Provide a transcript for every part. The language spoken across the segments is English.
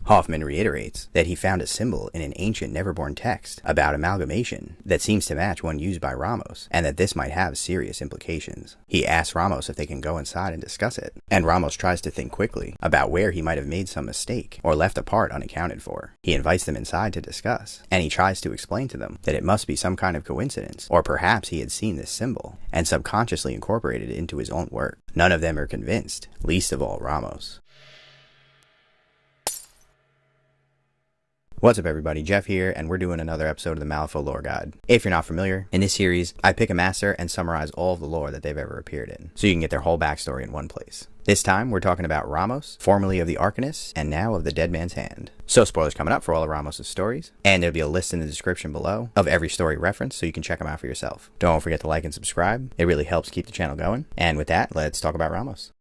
Hoffman reiterates that he found a symbol in an ancient Neverborn text about amalgamation that seems to match one used by Ramos, and that this might have serious implications. He asks Ramos if they can go inside and discuss it, and Ramos tries to think quickly about where he might have made some mistake or left a part unaccounted for. He invites them inside to discuss, and he tries to explain to them that it must be some kind of coincidence, or perhaps he had seen this symbol and subconsciously incorporated it into his own work. None of them are convinced, least of all Ramos. What's up everybody, Jeff here, and we're doing another episode of the Malifaux Lore Guide. If you're not familiar, in this series, I pick a master and summarize all of the lore that they've ever appeared in, so you can get their whole backstory in one place. This time, we're talking about Ramos, formerly of the Arcanists, and now of the Dead Man's Hand. So spoilers coming up for all of Ramos' stories, and there'll be a list in the description below of every story referenced so you can check them out for yourself. Don't forget to like and subscribe, it really helps keep the channel going. And with that, let's talk about Ramos.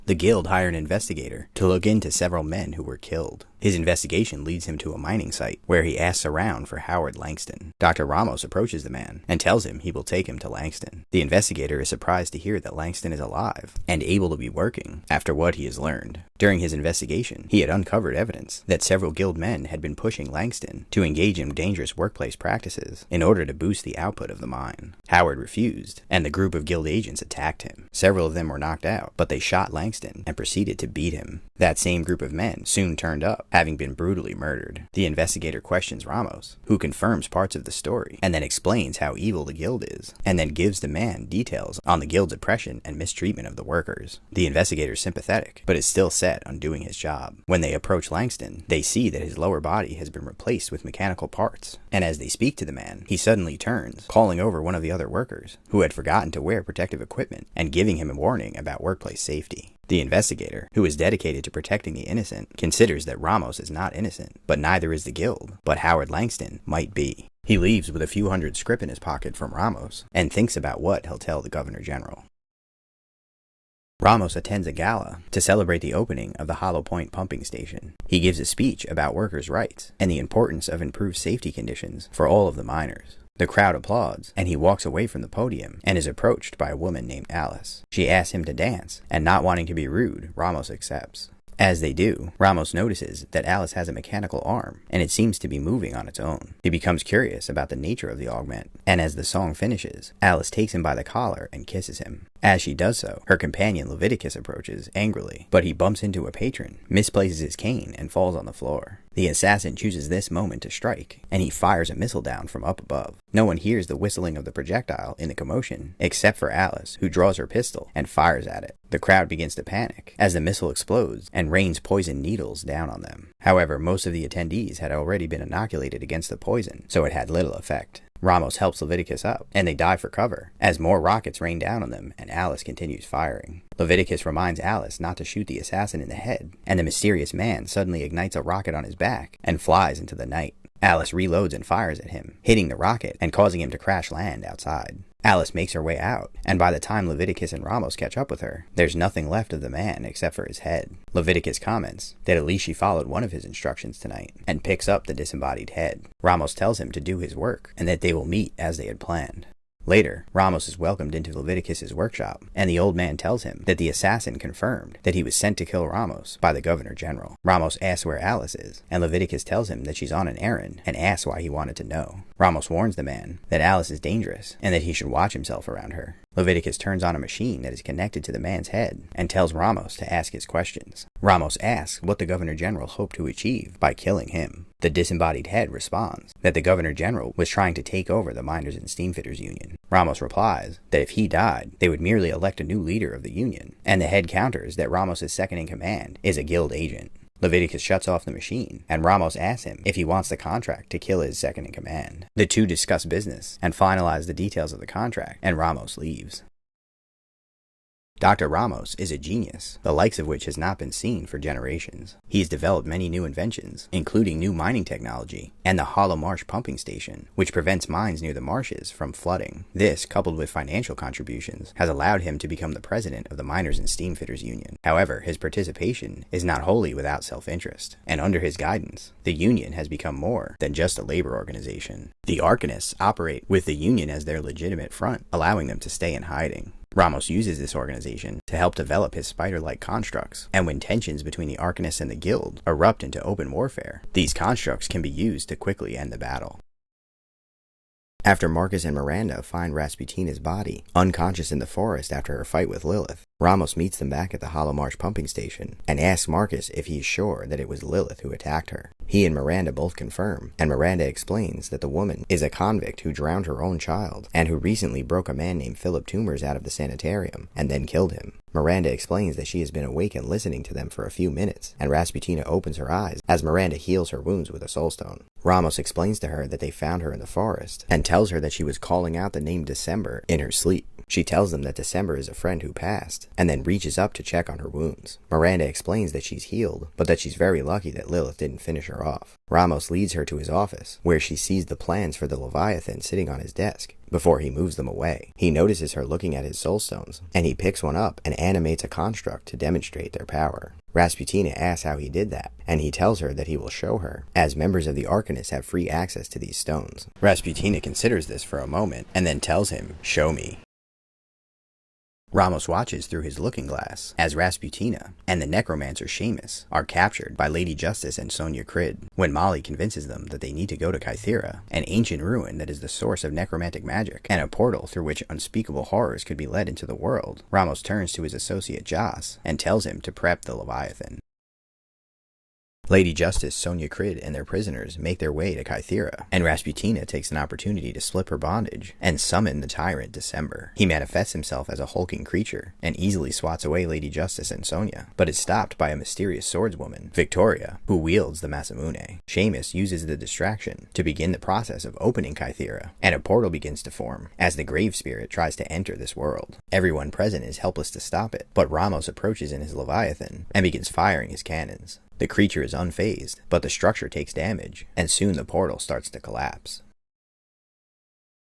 The guild hired an investigator to look into several men who were killed. His investigation leads him to a mining site, where he asks around for Howard Langston. Dr. Ramos approaches the man and tells him he will take him to Langston. The investigator is surprised to hear that Langston is alive and able to be working after what he has learned. During his investigation, he had uncovered evidence that several guild men had been pushing Langston to engage in dangerous workplace practices in order to boost the output of the mine. Howard refused, and the group of guild agents attacked him. Several of them were knocked out, but they shot Langston and proceeded to beat him. That same group of men soon turned up, having been brutally murdered. The investigator questions Ramos, who confirms parts of the story, and then explains how evil the guild is, and then gives the man details on the guild's oppression and mistreatment of the workers. The investigator is sympathetic, but is still set on doing his job. When they approach Langston, they see that his lower body has been replaced with mechanical parts, and as they speak to the man, he suddenly turns, calling over one of the other workers, who had forgotten to wear protective equipment, and giving him a warning about workplace safety. The investigator, who is dedicated to protecting the innocent, considers that Ramos is not innocent, but neither is the guild, but Howard Langston might be. He leaves with a few hundred scrip in his pocket from Ramos, and thinks about what he'll tell the Governor General. Ramos attends a gala to celebrate the opening of the Hollow Point pumping station. He gives a speech about workers' rights and the importance of improved safety conditions for all of the miners. The crowd applauds, and he walks away from the podium and is approached by a woman named Alice. She asks him to dance, and not wanting to be rude, Ramos accepts. As they do, Ramos notices that Alice has a mechanical arm, and it seems to be moving on its own. He becomes curious about the nature of the augment, and as the song finishes, Alice takes him by the collar and kisses him. As she does so, her companion Leviticus approaches angrily, but he bumps into a patron, misplaces his cane, and falls on the floor. The assassin chooses this moment to strike, and he fires a missile down from up above. No one hears the whistling of the projectile in the commotion, except for Alice, who draws her pistol and fires at it. The crowd begins to panic, as the missile explodes and rains poison needles down on them. However, most of the attendees had already been inoculated against the poison, so it had little effect. Ramos helps Leviticus up, and they dive for cover, as more rockets rain down on them, and Alice continues firing. Leviticus reminds Alice not to shoot the assassin in the head, and the mysterious man suddenly ignites a rocket on his back and flies into the night. Alice reloads and fires at him, hitting the rocket and causing him to crash land outside. Alice makes her way out, and by the time Leviticus and Ramos catch up with her, there's nothing left of the man except for his head. Leviticus comments that at least she followed one of his instructions tonight, and picks up the disembodied head. Ramos tells him to do his work, and that they will meet as they had planned. Later, Ramos is welcomed into Leviticus's workshop, and the old man tells him that the assassin confirmed that he was sent to kill Ramos by the Governor General. Ramos asks where Alice is, and Leviticus tells him that she's on an errand, and asks why he wanted to know. Ramos warns the man that Alice is dangerous, and that he should watch himself around her. Leviticus turns on a machine that is connected to the man's head, and tells Ramos to ask his questions. Ramos asks what the Governor General hoped to achieve by killing him. The disembodied head responds that the Governor General was trying to take over the Miners and Steamfitters Union. Ramos replies that if he died, they would merely elect a new leader of the union, and the head counters that Ramos' second in command is a guild agent. Leviticus shuts off the machine, and Ramos asks him if he wants the contract to kill his second in command. The two discuss business and finalize the details of the contract, and Ramos leaves. Dr. Ramos is a genius, the likes of which has not been seen for generations. He has developed many new inventions, including new mining technology, and the Hollow Marsh pumping station, which prevents mines near the marshes from flooding. This, coupled with financial contributions, has allowed him to become the president of the Miners and Steamfitters Union. However, his participation is not wholly without self-interest, and under his guidance, the union has become more than just a labor organization. The Arcanists operate with the union as their legitimate front, allowing them to stay in hiding. Ramos uses this organization to help develop his spider-like constructs, and when tensions between the Arcanists and the Guild erupt into open warfare, these constructs can be used to quickly end the battle. After Marcus and Miranda find Rasputina's body, unconscious in the forest after her fight with Lilith, Ramos meets them back at the Hollow Marsh pumping station and asks Marcus if he is sure that it was Lilith who attacked her. He and Miranda both confirm, and Miranda explains that the woman is a convict who drowned her own child and who recently broke a man named Philip Toomers out of the sanitarium and then killed him. Miranda explains that she has been awake and listening to them for a few minutes, and Rasputina opens her eyes as Miranda heals her wounds with a soulstone. Ramos explains to her that they found her in the forest and tells her that she was calling out the name December in her sleep. She tells them that December is a friend who passed, and then reaches up to check on her wounds. Miranda explains that she's healed, but that she's very lucky that Lilith didn't finish her off. Ramos leads her to his office, where she sees the plans for the Leviathan sitting on his desk. Before he moves them away, he notices her looking at his soulstones, and he picks one up and animates a construct to demonstrate their power. Rasputina asks how he did that, and he tells her that he will show her, as members of the Arcanists have free access to these stones. Rasputina considers this for a moment, and then tells him, "Show me." Ramos watches through his looking glass as Rasputina and the necromancer Seamus are captured by Lady Justice and Sonia Crid when Molly convinces them that they need to go to Kythera, an ancient ruin that is the source of necromantic magic and a portal through which unspeakable horrors could be led into the world. Ramos turns to his associate Joss and tells him to prep the Leviathan. Lady Justice, Sonia Crid, and their prisoners make their way to Kythera, and Rasputina takes an opportunity to slip her bondage and summon the tyrant December. He manifests himself as a hulking creature and easily swats away Lady Justice and Sonia, but is stopped by a mysterious swordswoman, Victoria, who wields the Masamune. Seamus uses the distraction to begin the process of opening Kythera, and a portal begins to form as the grave spirit tries to enter this world. Everyone present is helpless to stop it, but Ramos approaches in his Leviathan and begins firing his cannons. The creature is unfazed, but the structure takes damage, and soon the portal starts to collapse.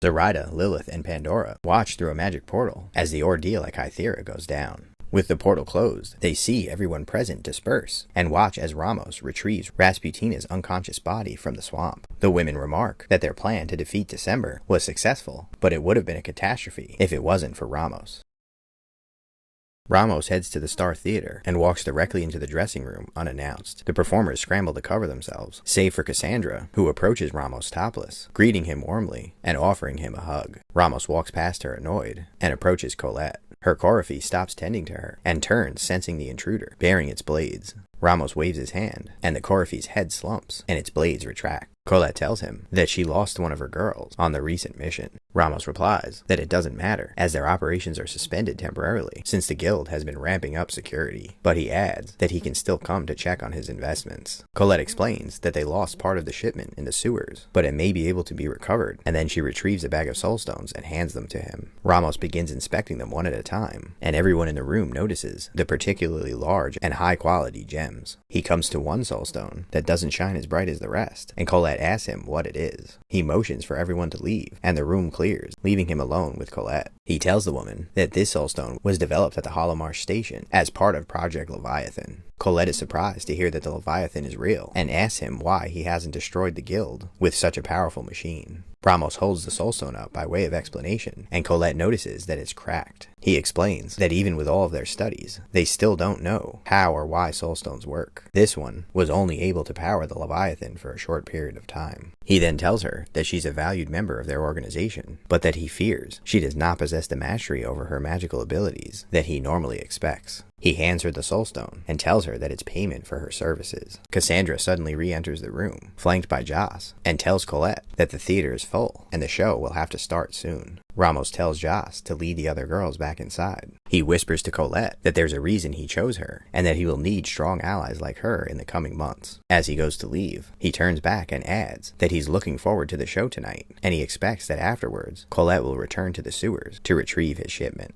Zoraida, Lilith, and Pandora watch through a magic portal as the ordeal at Kythera goes down. With the portal closed, they see everyone present disperse, and watch as Ramos retrieves Rasputina's unconscious body from the swamp. The women remark that their plan to defeat December was successful, but it would have been a catastrophe if it wasn't for Ramos. Ramos heads to the Star Theater and walks directly into the dressing room unannounced. The performers scramble to cover themselves, save for Cassandra, who approaches Ramos topless, greeting him warmly and offering him a hug. Ramos walks past her annoyed and approaches Colette. Her Coryphy stops tending to her and turns, sensing the intruder, baring its blades. Ramos waves his hand, and the Coryphy's head slumps, and its blades retract. Colette tells him that she lost one of her girls on the recent mission. Ramos replies that it doesn't matter, as their operations are suspended temporarily, since the guild has been ramping up security, but he adds that he can still come to check on his investments. Colette explains that they lost part of the shipment in the sewers, but it may be able to be recovered, and then she retrieves a bag of soulstones and hands them to him. Ramos begins inspecting them one at a time, and everyone in the room notices the particularly large and high-quality gems. He comes to one soulstone that doesn't shine as bright as the rest, and Colette asks him what it is. He motions for everyone to leave, and the room clears, leaving him alone with Colette. He tells the woman that this soulstone was developed at the Hollow Marsh station as part of Project Leviathan. Colette is surprised to hear that the Leviathan is real, and asks him why he hasn't destroyed the guild with such a powerful machine. Ramos holds the soulstone up by way of explanation, and Colette notices that it's cracked. He explains that even with all of their studies, they still don't know how or why soulstones work. This one was only able to power the Leviathan for a short period of time. He then tells her that she's a valued member of their organization, but that he fears she does not possess the mastery over her magical abilities that he normally expects. He hands her the soulstone and tells her that it's payment for her services. Cassandra suddenly re-enters the room, flanked by Joss, and tells Colette that the theater is full and the show will have to start soon. Ramos tells Joss to lead the other girls back inside. He whispers to Colette that there's a reason he chose her, and that he will need strong allies like her in the coming months. As he goes to leave, he turns back and adds that he's looking forward to the show tonight, and he expects that afterwards, Colette will return to the sewers to retrieve his shipment.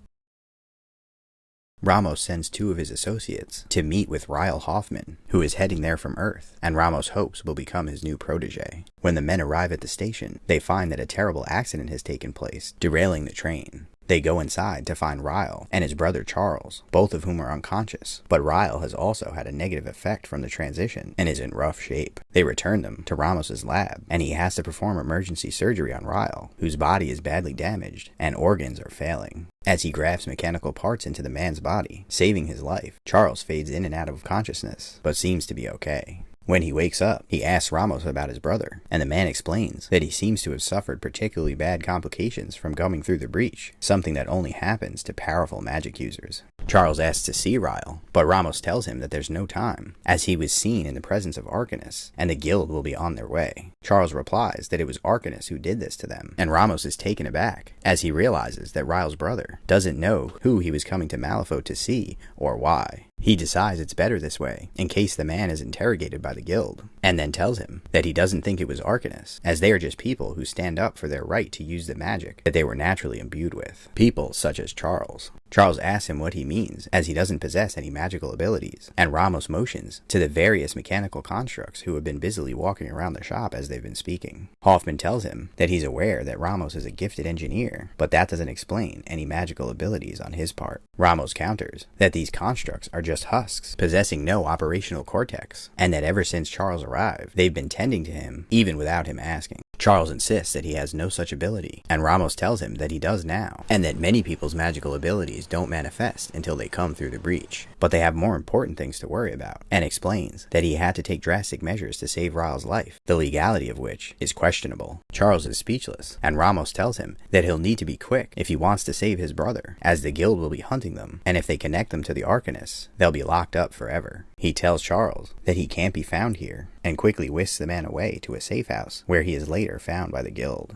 Ramos sends two of his associates to meet with Ryle Hoffman, who is heading there from Earth, and Ramos hopes will become his new protege. When the men arrive at the station, they find that a terrible accident has taken place, derailing the train. They go inside to find Ryle and his brother Charles, both of whom are unconscious, but Ryle has also had a negative effect from the transition and is in rough shape. They return them to Ramos's lab, and he has to perform emergency surgery on Ryle, whose body is badly damaged and organs are failing. As he grafts mechanical parts into the man's body, saving his life, Charles fades in and out of consciousness, but seems to be okay. When he wakes up, he asks Ramos about his brother, and the man explains that he seems to have suffered particularly bad complications from going through the breach, something that only happens to powerful magic users. Charles asks to see Ryle, but Ramos tells him that there's no time, as he was seen in the presence of Arcanists, and the guild will be on their way. Charles replies that it was Arcanists who did this to them, and Ramos is taken aback, as he realizes that Ryle's brother doesn't know who he was coming to Malifaux to see, or why. He decides it's better this way, in case the man is interrogated by the guild, and then tells him that he doesn't think it was Arcanists, as they are just people who stand up for their right to use the magic that they were naturally imbued with. People such as Charles. Charles asks him what he means, as he doesn't possess any magical abilities, and Ramos motions to the various mechanical constructs who have been busily walking around the shop as they've been speaking. Hoffman tells him that he's aware that Ramos is a gifted engineer, but that doesn't explain any magical abilities on his part. Ramos counters that these constructs are just husks, possessing no operational cortex, and that ever since Charles arrived, they've been tending to him, even without him asking. Charles insists that he has no such ability, and Ramos tells him that he does now, and that many people's magical abilities don't manifest until they come through the breach, but they have more important things to worry about, and explains that he had to take drastic measures to save Ryle's life, the legality of which is questionable. Charles is speechless, and Ramos tells him that he'll need to be quick if he wants to save his brother, as the guild will be hunting them, and if they connect them to the Arcanists, they'll be locked up forever. He tells Charles that he can't be found here, and quickly whisks the man away to a safe house, where he is later found by the guild.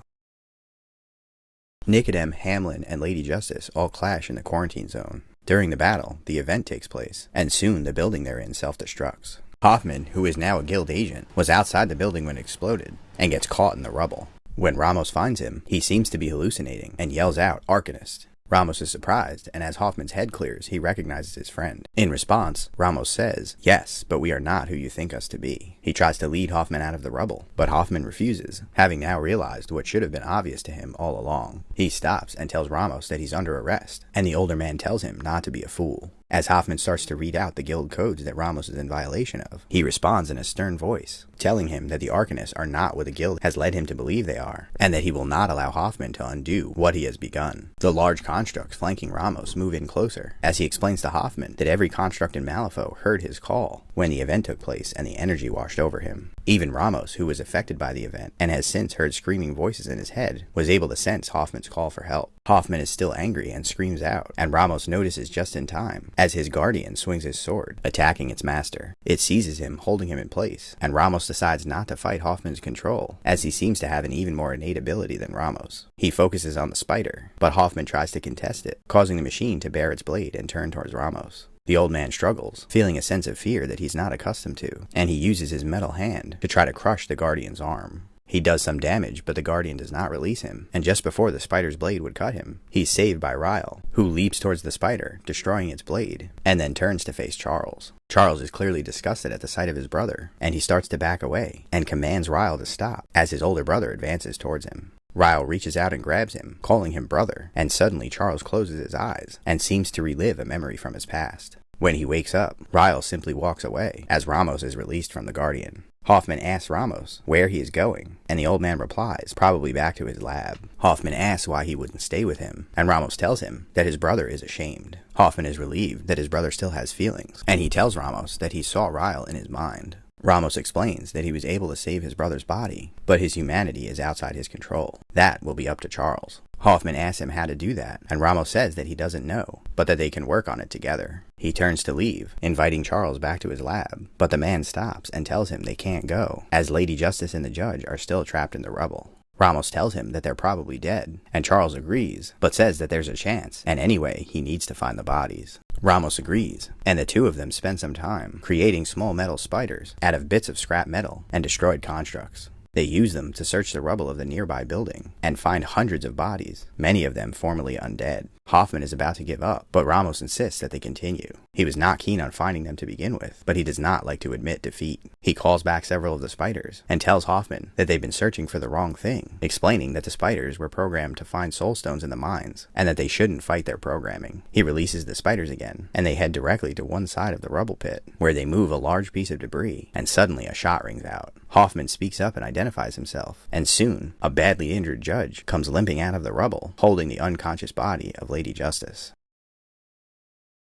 Nicodem, Hamlin, and Lady Justice all clash in the quarantine zone. During the battle, the event takes place, and soon the building they're in self-destructs. Hoffman, who is now a guild agent, was outside the building when it exploded, and gets caught in the rubble. When Ramos finds him, he seems to be hallucinating, and yells out, "Arcanist!" Ramos is surprised, and as Hoffman's head clears, he recognizes his friend. In response, Ramos says, "Yes, but we are not who you think us to be." He tries to lead Hoffman out of the rubble, but Hoffman refuses, having now realized what should have been obvious to him all along. He stops and tells Ramos that he's under arrest, and the older man tells him not to be a fool. As Hoffman starts to read out the guild codes that Ramos is in violation of, he responds in a stern voice, telling him that the Arcanists are not what the guild has led him to believe they are, and that he will not allow Hoffman to undo what he has begun. The large constructs flanking Ramos move in closer, as he explains to Hoffman that every construct in Malifaux heard his call when the event took place and the energy washed over him. Even Ramos, who was affected by the event and has since heard screaming voices in his head, was able to sense Hoffman's call for help. Hoffman is still angry and screams out, and Ramos notices just in time, as his guardian swings his sword, attacking its master. It seizes him, holding him in place, and Ramos decides not to fight Hoffman's control, as he seems to have an even more innate ability than Ramos. He focuses on the spider, but Hoffman tries to contest it, causing the machine to bare its blade and turn towards Ramos. The old man struggles, feeling a sense of fear that he's not accustomed to, and he uses his metal hand to try to crush the guardian's arm. He does some damage, but the guardian does not release him, and just before the spider's blade would cut him, he's saved by Ryle, who leaps towards the spider, destroying its blade, and then turns to face Charles. Charles is clearly disgusted at the sight of his brother, and he starts to back away, and commands Ryle to stop, as his older brother advances towards him. Ryle reaches out and grabs him, calling him brother, and suddenly Charles closes his eyes, and seems to relive a memory from his past. When he wakes up, Ryle simply walks away, as Ramos is released from the guardian. Hoffman asks Ramos where he is going, and the old man replies, probably back to his lab. Hoffman asks why he wouldn't stay with him, and Ramos tells him that his brother is ashamed. Hoffman is relieved that his brother still has feelings, and he tells Ramos that he saw Ryle in his mind. Ramos explains that he was able to save his brother's body, but his humanity is outside his control. That will be up to Charles. Hoffman asks him how to do that, and Ramos says that he doesn't know, but that they can work on it together. He turns to leave, inviting Charles back to his lab, but the man stops and tells him they can't go, as Lady Justice and the judge are still trapped in the rubble. Ramos tells him that they're probably dead, and Charles agrees, but says that there's a chance, and anyway, he needs to find the bodies. Ramos agrees, and the two of them spend some time creating small metal spiders out of bits of scrap metal and destroyed constructs. They use them to search the rubble of the nearby building and find hundreds of bodies, many of them formerly undead. Hoffman is about to give up, but Ramos insists that they continue. He was not keen on finding them to begin with, but he does not like to admit defeat. He calls back several of the spiders and tells Hoffman that they've been searching for the wrong thing, explaining that the spiders were programmed to find soul stones in the mines and that they shouldn't fight their programming. He releases the spiders again, and they head directly to one side of the rubble pit, where they move a large piece of debris, and suddenly a shot rings out. Hoffman speaks up and identifies himself, and soon, a badly injured judge comes limping out of the rubble, holding the unconscious body of Lady Justice.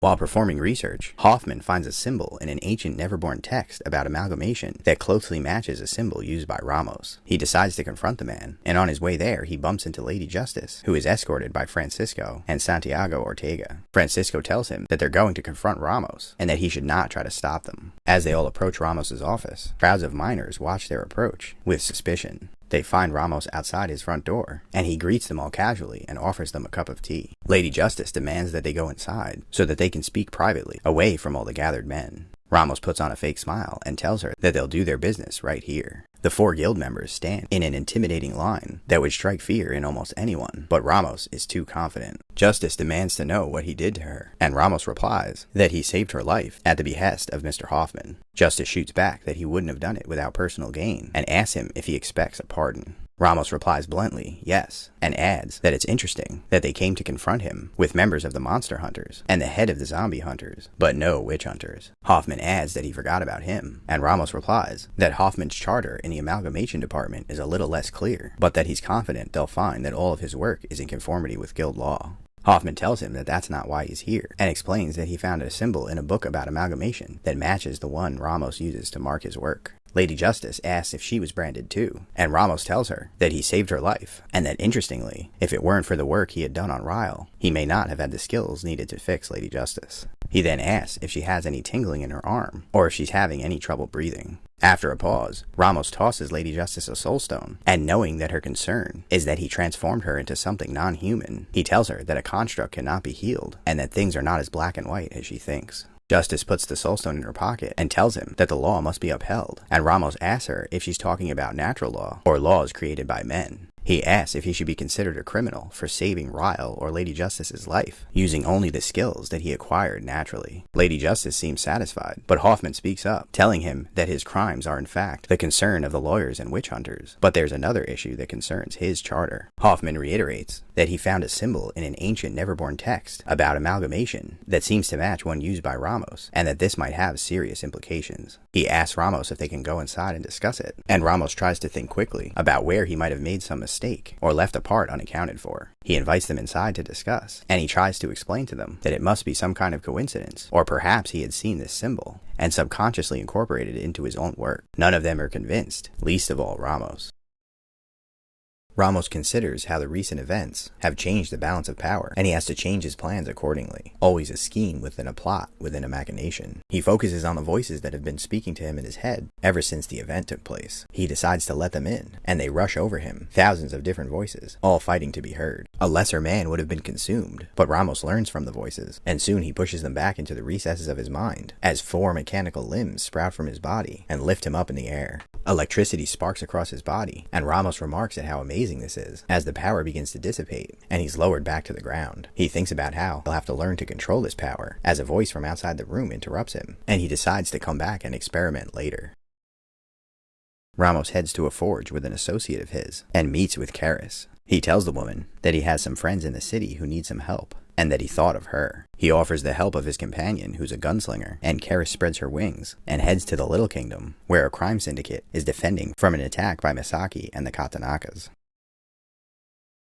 While performing research, Hoffman finds a symbol in an ancient Neverborn text about amalgamation that closely matches a symbol used by Ramos. He decides to confront the man, and on his way there he bumps into Lady Justice, who is escorted by Francisco and Santiago Ortega. Francisco tells him that they're going to confront Ramos, and that he should not try to stop them. As they all approach Ramos's office, crowds of miners watch their approach with suspicion. They find Ramos outside his front door, and he greets them all casually and offers them a cup of tea. Lady Justice demands that they go inside so that they can speak privately, away from all the gathered men. Ramos puts on a fake smile and tells her that they'll do their business right here. The 4 guild members stand in an intimidating line that would strike fear in almost anyone, but Ramos is too confident. Justice demands to know what he did to her, and Ramos replies that he saved her life at the behest of Mr. Hoffman. Justice shoots back that he wouldn't have done it without personal gain, and asks him if he expects a pardon. Ramos replies bluntly, yes, and adds that it's interesting that they came to confront him with members of the monster hunters and the head of the zombie hunters, but no witch hunters. Hoffman adds that he forgot about him, and Ramos replies that Hoffman's charter in the amalgamation department is a little less clear, but that he's confident they'll find that all of his work is in conformity with guild law. Hoffman tells him that that's not why he's here, and explains that he found a symbol in a book about amalgamation that matches the one Ramos uses to mark his work. Lady Justice asks if she was branded too, and Ramos tells her that he saved her life, and that interestingly, if it weren't for the work he had done on Ryle, he may not have had the skills needed to fix Lady Justice. He then asks if she has any tingling in her arm, or if she's having any trouble breathing. After a pause, Ramos tosses Lady Justice a soulstone, and knowing that her concern is that he transformed her into something non-human, he tells her that a construct cannot be healed, and that things are not as black and white as she thinks. Justice puts the soulstone in her pocket and tells him that the law must be upheld, and Ramos asks her if she's talking about natural law or laws created by men. He asks if he should be considered a criminal for saving Ryle or Lady Justice's life, using only the skills that he acquired naturally. Lady Justice seems satisfied, but Hoffman speaks up, telling him that his crimes are in fact the concern of the lawyers and witch hunters, but there's another issue that concerns his charter. Hoffman reiterates that he found a symbol in an ancient Neverborn text about amalgamation that seems to match one used by Ramos, and that this might have serious implications. He asks Ramos if they can go inside and discuss it, and Ramos tries to think quickly about where he might have made some mistake or left a part unaccounted for. He invites them inside to discuss, and he tries to explain to them that it must be some kind of coincidence, or perhaps he had seen this symbol and subconsciously incorporated it into his own work. None of them are convinced, least of all Ramos. Ramos considers how the recent events have changed the balance of power, and he has to change his plans accordingly. Always a scheme within a plot, within a machination. He focuses on the voices that have been speaking to him in his head ever since the event took place. He decides to let them in, and they rush over him, thousands of different voices, all fighting to be heard. A lesser man would have been consumed, but Ramos learns from the voices, and soon he pushes them back into the recesses of his mind, as 4 mechanical limbs sprout from his body and lift him up in the air. Electricity sparks across his body, and Ramos remarks at how amazing this is, as the power begins to dissipate, and he's lowered back to the ground. He thinks about how he'll have to learn to control this power, as a voice from outside the room interrupts him, and he decides to come back and experiment later. Ramos heads to a forge with an associate of his, and meets with Karis. He tells the woman that he has some friends in the city who need some help, and that he thought of her. He offers the help of his companion, who's a gunslinger, and Karis spreads her wings and heads to the Little Kingdom, where a crime syndicate is defending from an attack by Misaki and the Katanakas.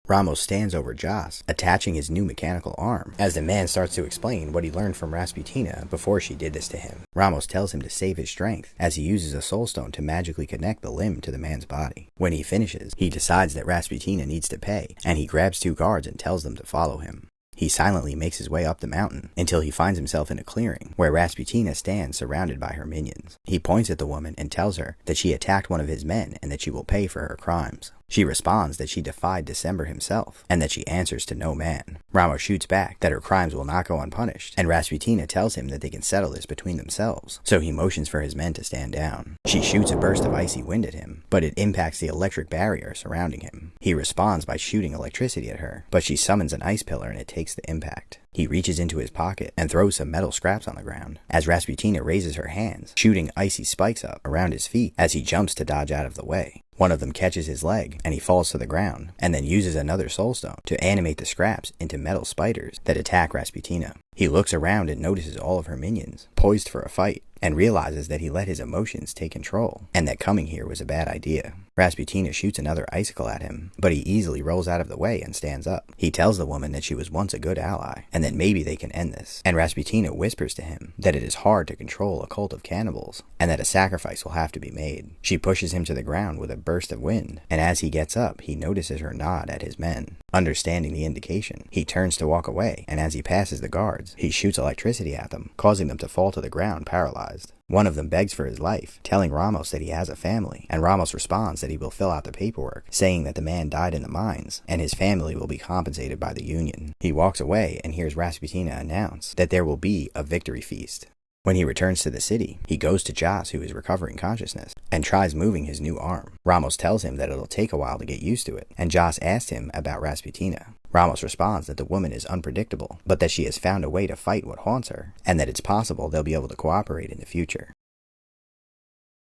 Ramos stands over Joss, attaching his new mechanical arm, as the man starts to explain what he learned from Rasputina before she did this to him. Ramos tells him to save his strength, as he uses a soulstone to magically connect the limb to the man's body. When he finishes, he decides that Rasputina needs to pay, and he grabs 2 guards and tells them to follow him. He silently makes his way up the mountain until he finds himself in a clearing where Rasputina stands surrounded by her minions. He points at the woman and tells her that she attacked one of his men and that she will pay for her crimes. She responds that she defied December himself and that she answers to no man. Ramos shoots back that her crimes will not go unpunished, and Rasputina tells him that they can settle this between themselves, so he motions for his men to stand down. She shoots a burst of icy wind at him, but it impacts the electric barrier surrounding him. He responds by shooting electricity at her, but she summons an ice pillar and it takes the impact. He reaches into his pocket and throws some metal scraps on the ground, as Rasputina raises her hands, shooting icy spikes up around his feet as he jumps to dodge out of the way. One of them catches his leg, and he falls to the ground, and then uses another soulstone to animate the scraps into metal spiders that attack Rasputina. He looks around and notices all of her minions, poised for a fight, and realizes that he let his emotions take control, and that coming here was a bad idea. Rasputina shoots another icicle at him, but he easily rolls out of the way and stands up. He tells the woman that she was once a good ally, and that maybe they can end this, and Rasputina whispers to him that it is hard to control a cult of cannibals, and that a sacrifice will have to be made. She pushes him to the ground with a burst of wind, and as he gets up, he notices her nod at his men. Understanding the indication, he turns to walk away, and as he passes the guards, he shoots electricity at them, causing them to fall to the ground paralyzed. One of them begs for his life, telling Ramos that he has a family, and Ramos responds that he will fill out the paperwork, saying that the man died in the mines, and his family will be compensated by the Union. He walks away and hears Rasputina announce that there will be a victory feast. When he returns to the city, he goes to Joss, who is recovering consciousness, and tries moving his new arm. Ramos tells him that it'll take a while to get used to it, and Joss asks him about Rasputina. Ramos responds that the woman is unpredictable, but that she has found a way to fight what haunts her, and that it's possible they'll be able to cooperate in the future.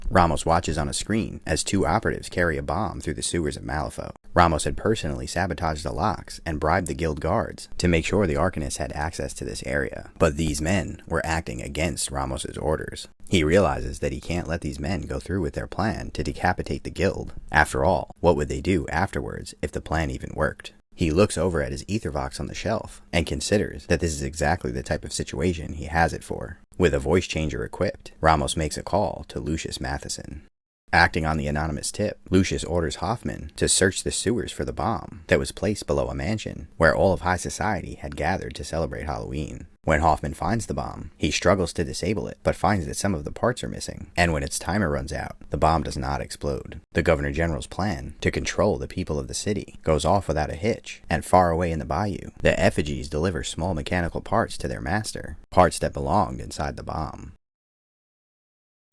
Ramos watches on a screen as two operatives carry a bomb through the sewers of Malifaux. Ramos had personally sabotaged the locks and bribed the guild guards to make sure the Arcanists had access to this area, but these men were acting against Ramos's orders. He realizes that he can't let these men go through with their plan to decapitate the guild. After all, what would they do afterwards if the plan even worked? He looks over at his ethervox on the shelf and considers that this is exactly the type of situation he has it for. With a voice changer equipped, Ramos makes a call to Lucius Matheson. Acting on the anonymous tip, Lucius orders Hoffman to search the sewers for the bomb that was placed below a mansion where all of high society had gathered to celebrate Halloween. When Hoffman finds the bomb, he struggles to disable it, but finds that some of the parts are missing, and when its timer runs out, the bomb does not explode. The Governor General's plan to control the people of the city goes off without a hitch, and far away in the bayou, the effigies deliver small mechanical parts to their master, parts that belonged inside the bomb.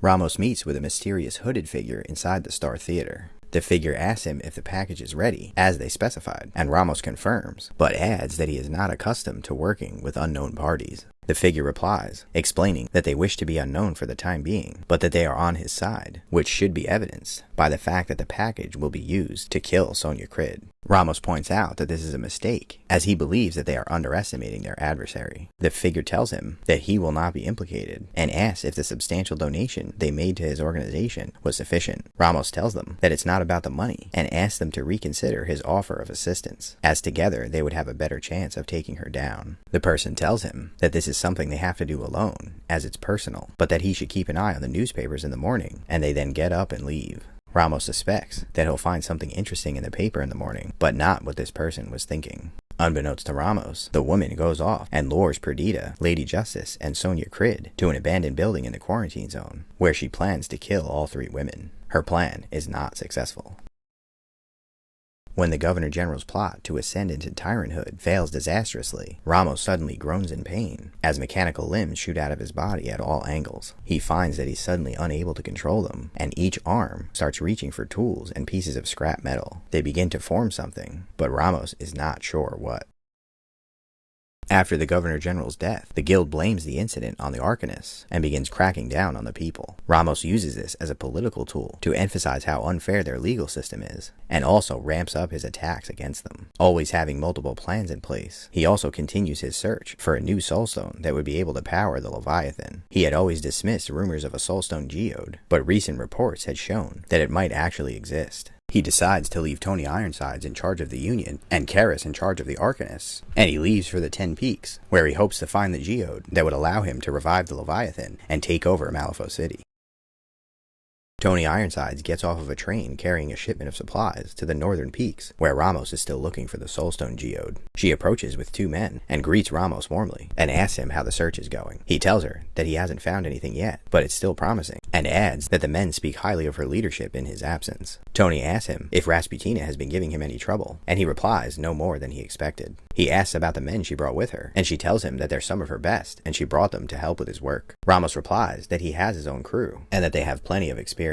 Ramos meets with a mysterious hooded figure inside the Star Theater. The figure asks him if the package is ready, as they specified, and Ramos confirms, but adds that he is not accustomed to working with unknown parties. The figure replies, explaining that they wish to be unknown for the time being, but that they are on his side, which should be evidenced by the fact that the package will be used to kill Sonia Crid. Ramos points out that this is a mistake, as he believes that they are underestimating their adversary. The figure tells him that he will not be implicated, and asks if the substantial donation they made to his organization was sufficient. Ramos tells them that it's not about the money, and asks them to reconsider his offer of assistance, as together they would have a better chance of taking her down. The person tells him that this is something they have to do alone, as it's personal, but that he should keep an eye on the newspapers in the morning, and they then get up and leave. Ramos suspects that he'll find something interesting in the paper in the morning, but not what this person was thinking. Unbeknownst to Ramos, the woman goes off and lures Perdita, Lady Justice, and Sonia Crid to an abandoned building in the quarantine zone, where she plans to kill all three women. Her plan is not successful. When the Governor General's plot to ascend into tyranthood fails disastrously, Ramos suddenly groans in pain as mechanical limbs shoot out of his body at all angles. He finds that he's suddenly unable to control them, and each arm starts reaching for tools and pieces of scrap metal. They begin to form something, but Ramos is not sure what. After the Governor General's death, the guild blames the incident on the Arcanists and begins cracking down on the people. Ramos uses this as a political tool to emphasize how unfair their legal system is, and also ramps up his attacks against them. Always having multiple plans in place, he also continues his search for a new soulstone that would be able to power the Leviathan. He had always dismissed rumors of a soulstone geode, but recent reports had shown that it might actually exist. He decides to leave Tony Ironsides in charge of the Union and Karis in charge of the Arcanists, and he leaves for the 10 Peaks, where he hopes to find the geode that would allow him to revive the Leviathan and take over Malifaux City. Tony Ironsides gets off of a train carrying a shipment of supplies to the northern peaks, where Ramos is still looking for the Soulstone geode. She approaches with 2 men and greets Ramos warmly and asks him how the search is going. He tells her that he hasn't found anything yet, but it's still promising, and adds that the men speak highly of her leadership in his absence. Tony asks him if Rasputina has been giving him any trouble, and he replies no more than he expected. He asks about the men she brought with her, and she tells him that they're some of her best, and she brought them to help with his work. Ramos replies that he has his own crew, and that they have plenty of experience.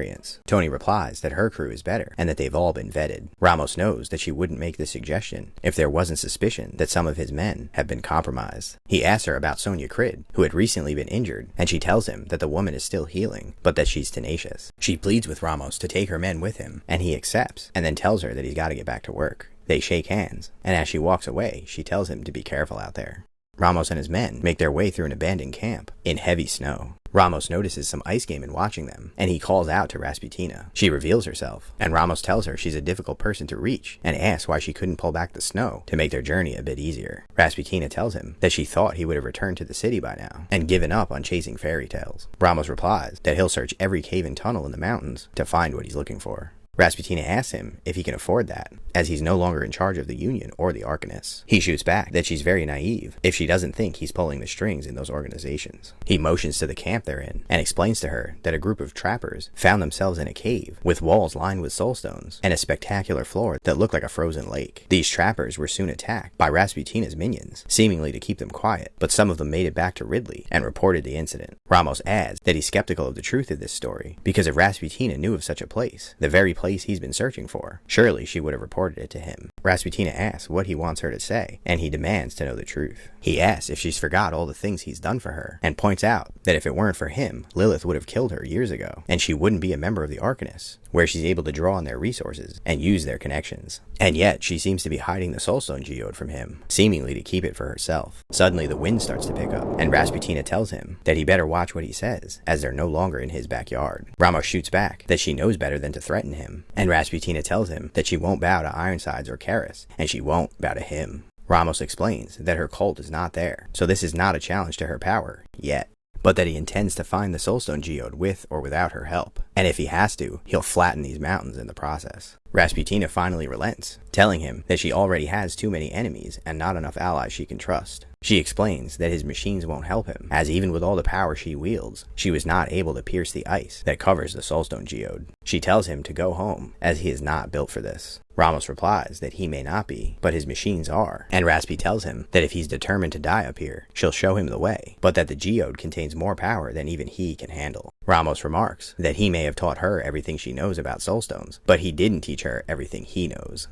Tony replies that her crew is better, and that they've all been vetted. Ramos knows that she wouldn't make this suggestion if there wasn't suspicion that some of his men have been compromised. He asks her about Sonia Crid, who had recently been injured, and she tells him that the woman is still healing, but that she's tenacious. She pleads with Ramos to take her men with him, and he accepts, and then tells her that he's got to get back to work. They shake hands, and as she walks away, she tells him to be careful out there. Ramos and his men make their way through an abandoned camp in heavy snow. Ramos notices some ice gaming watching them, and he calls out to Rasputina. She reveals herself, and Ramos tells her she's a difficult person to reach, and asks why she couldn't pull back the snow to make their journey a bit easier. Rasputina tells him that she thought he would have returned to the city by now, and given up on chasing fairy tales. Ramos replies that he'll search every cave and tunnel in the mountains to find what he's looking for. Rasputina asks him if he can afford that, as he's no longer in charge of the Union or the Arcanists. He shoots back that she's very naive if she doesn't think he's pulling the strings in those organizations. He motions to the camp they're in and explains to her that a group of trappers found themselves in a cave with walls lined with soulstones and a spectacular floor that looked like a frozen lake. These trappers were soon attacked by Rasputina's minions, seemingly to keep them quiet, but some of them made it back to Ridley and reported the incident. Ramos adds that he's skeptical of the truth of this story, because if Rasputina knew of such a place, the very place he's been searching for, surely she would have reported it to him. Rasputina asks what he wants her to say, and he demands to know the truth. He asks if she's forgot all the things he's done for her, and points out that if it weren't for him, Lilith would have killed her years ago, and she wouldn't be a member of the Arcanists, where she's able to draw on their resources and use their connections. And yet, she seems to be hiding the Soulstone geode from him, seemingly to keep it for herself. Suddenly, the wind starts to pick up, and Rasputina tells him that he better watch what he says, as they're no longer in his backyard. Ramos shoots back that she knows better than to threaten him, and Rasputina tells him that she won't bow to Ironsides or Karis, and she won't bow to him. Ramos explains that her cult is not there, so this is not a challenge to her power, yet, but that he intends to find the Soulstone geode with or without her help, and if he has to, he'll flatten these mountains in the process. Rasputina finally relents, telling him that she already has too many enemies and not enough allies she can trust. She explains that his machines won't help him, as even with all the power she wields, she was not able to pierce the ice that covers the Soulstone geode. She tells him to go home, as he is not built for this. Ramos replies that he may not be, but his machines are, and Raspi tells him that if he's determined to die up here, she'll show him the way, but that the geode contains more power than even he can handle. Ramos remarks that he may have taught her everything she knows about soulstones, but he didn't teach her everything he knows.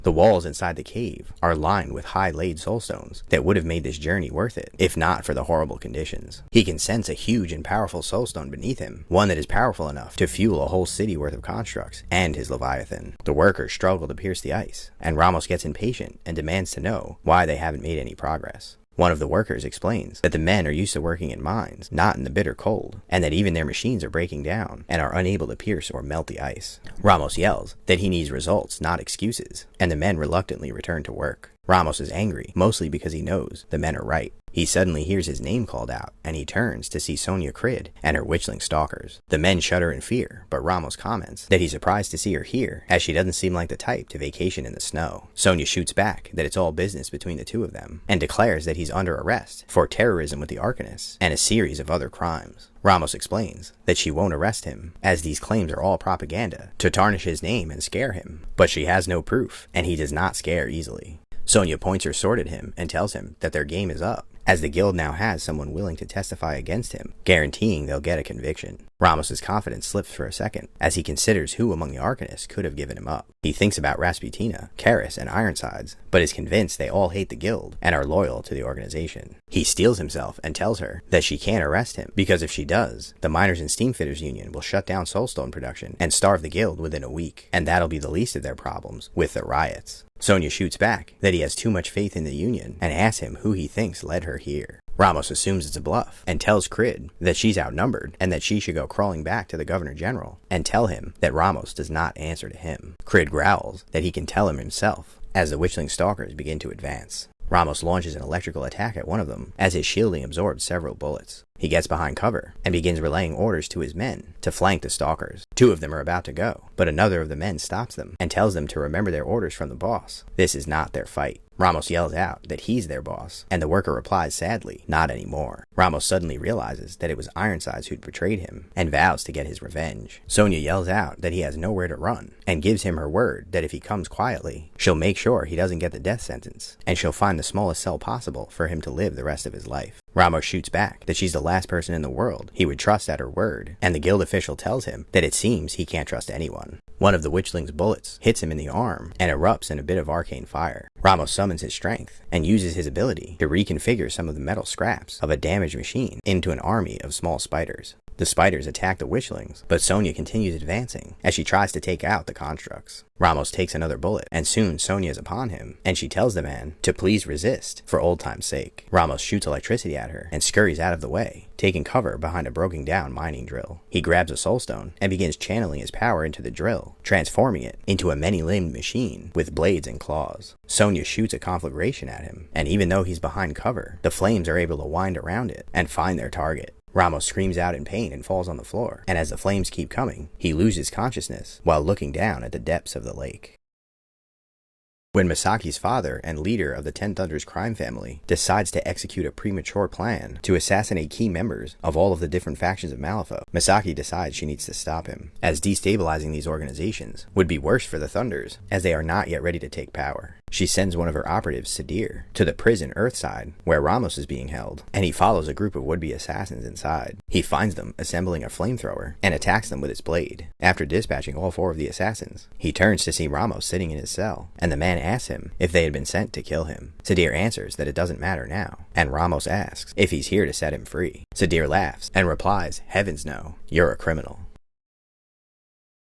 The walls inside the cave are lined with high-laid soulstones that would have made this journey worth it, if not for the horrible conditions. He can sense a huge and powerful soulstone beneath him, one that is powerful enough to fuel a whole city worth of constructs and his Leviathan. The workers struggle to pierce the ice, and Ramos gets impatient and demands to know why they haven't made any progress. One of the workers explains that the men are used to working in mines, not in the bitter cold, and that even their machines are breaking down and are unable to pierce or melt the ice. Ramos yells that he needs results, not excuses, and the men reluctantly return to work. Ramos is angry, mostly because he knows the men are right. He suddenly hears his name called out, and he turns to see Sonia Crid and her witchling stalkers. The men shudder in fear, but Ramos comments that he's surprised to see her here, as she doesn't seem like the type to vacation in the snow. Sonia shoots back that it's all business between the two of them, and declares that he's under arrest for terrorism with the Arcanists and a series of other crimes. Ramos explains that she won't arrest him, as these claims are all propaganda to tarnish his name and scare him, but she has no proof, and he does not scare easily. Sonia points her sword at him and tells him that their game is up, as the guild now has someone willing to testify against him, guaranteeing they'll get a conviction. Ramos's confidence slips for a second, as he considers who among the Arcanists could have given him up. He thinks about Rasputina, Karis, and Ironsides, but is convinced they all hate the guild and are loyal to the organization. He steels himself and tells her that she can't arrest him, because if she does, the Miners and Steamfitters Union will shut down soulstone production and starve the guild within a week, and that'll be the least of their problems with the riots. Sonia shoots back that he has too much faith in the Union and asks him who he thinks led her here. Ramos assumes it's a bluff and tells Crid that she's outnumbered and that she should go crawling back to the Governor General and tell him that Ramos does not answer to him. Crid growls that he can tell him himself as the witchling stalkers begin to advance. Ramos launches an electrical attack at one of them as his shielding absorbs several bullets. He gets behind cover and begins relaying orders to his men to flank the stalkers. Two of them are about to go, but another of the men stops them and tells them to remember their orders from the boss. This is not their fight. Ramos yells out that he's their boss, and the worker replies sadly, not anymore. Ramos suddenly realizes that it was Ironsides who'd betrayed him, and vows to get his revenge. Sonia yells out that he has nowhere to run, and gives him her word that if he comes quietly, she'll make sure he doesn't get the death sentence, and she'll find the smallest cell possible for him to live the rest of his life. Ramos shoots back that she's the last person in the world he would trust at her word, and the guild official tells him that it seems he can't trust anyone. One of the witchling's bullets hits him in the arm and erupts in a bit of arcane fire. Ramos summons his strength and uses his ability to reconfigure some of the metal scraps of a damaged machine into an army of small spiders. The spiders attack the witchlings, but Sonia continues advancing as she tries to take out the constructs. Ramos takes another bullet, and soon Sonia is upon him, and she tells the man to please resist for old time's sake. Ramos shoots electricity at her and scurries out of the way, taking cover behind a broken down mining drill. He grabs a soulstone and begins channeling his power into the drill, transforming it into a many-limbed machine with blades and claws. Sonia shoots a conflagration at him, and even though he's behind cover, the flames are able to wind around it and find their target. Ramos screams out in pain and falls on the floor, and as the flames keep coming, he loses consciousness while looking down at the depths of the lake. When Masaki's father and leader of the Ten Thunders crime family decides to execute a premature plan to assassinate key members of all of the different factions of Malifaux, Masaki decides she needs to stop him, as destabilizing these organizations would be worse for the Thunders, as they are not yet ready to take power. She sends one of her operatives, Sadir, to the prison Earthside, where Ramos is being held, and he follows a group of would-be assassins inside. He finds them assembling a flamethrower and attacks them with its blade. After dispatching all 4 of the assassins, he turns to see Ramos sitting in his cell, and the man asks him if they had been sent to kill him. Sadir answers that it doesn't matter now, and Ramos asks if he's here to set him free. Sadir laughs and replies, "Heavens no, you're a criminal."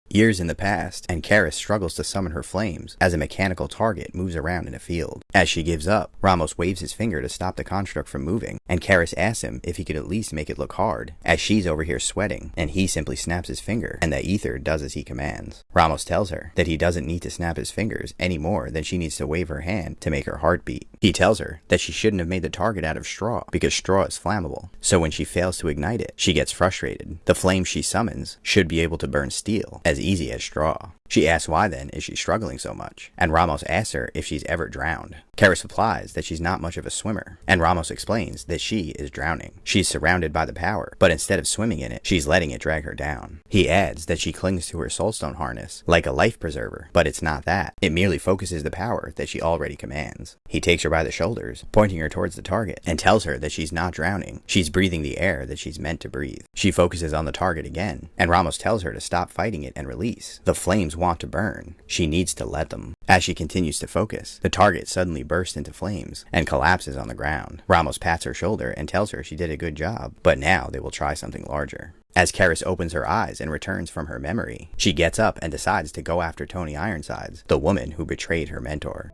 Years in the past, and Karis struggles to summon her flames as a mechanical target moves around in a field. As she gives up, Ramos waves his finger to stop the construct from moving, and Karis asks him if he could at least make it look hard, as she's over here sweating, and he simply snaps his finger, and the ether does as he commands. Ramos tells her that he doesn't need to snap his fingers any more than she needs to wave her hand to make her heart beat. He tells her that she shouldn't have made the target out of straw, because straw is flammable, so when she fails to ignite it, she gets frustrated. The flame she summons should be able to burn steel, as easy as straw. She asks why then is she struggling so much, and Ramos asks her if she's ever drowned. Karis replies that she's not much of a swimmer, and Ramos explains that she is drowning. She's surrounded by the power, but instead of swimming in it, she's letting it drag her down. He adds that she clings to her soulstone harness like a life preserver, but it's not that. It merely focuses the power that she already commands. He takes her by the shoulders, pointing her towards the target, and tells her that she's not drowning. She's breathing the air that she's meant to breathe. She focuses on the target again, and Ramos tells her to stop fighting it and release. The flames want to burn. She needs to let them. As she continues to focus, the target suddenly bursts into flames and collapses on the ground. Ramos pats her shoulder and tells her she did a good job, but now they will try something larger. As Karis opens her eyes and returns from her memory, she gets up and decides to go after Tony Ironsides, the woman who betrayed her mentor.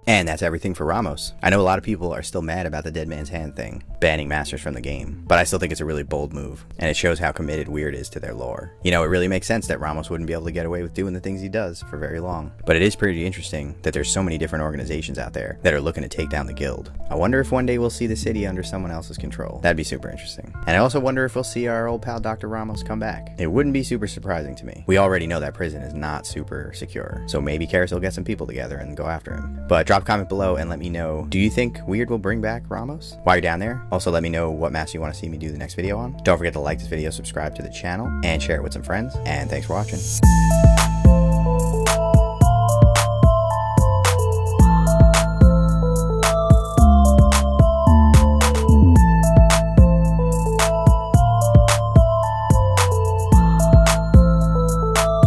And that's everything for Ramos. I know a lot of people are still mad about the Dead Man's Hand thing, banning Masters from the game, but I still think it's a really bold move, and it shows how committed Wyrd is to their lore. You know, it really makes sense that Ramos wouldn't be able to get away with doing the things he does for very long. But it is pretty interesting that there's so many different organizations out there that are looking to take down the guild. I wonder if one day we'll see the city under someone else's control. That'd be super interesting. And I also wonder if we'll see our old pal Dr. Ramos come back. It wouldn't be super surprising to me. We already know that prison is not super secure, so maybe Karis will get some people together and go after him. But drop a comment below and let me know, do you think Wyrd will bring back Ramos? While you're down there, also let me know what master you want to see me do the next video on. Don't forget to like this video, subscribe to the channel, and share it with some friends, and thanks for watching.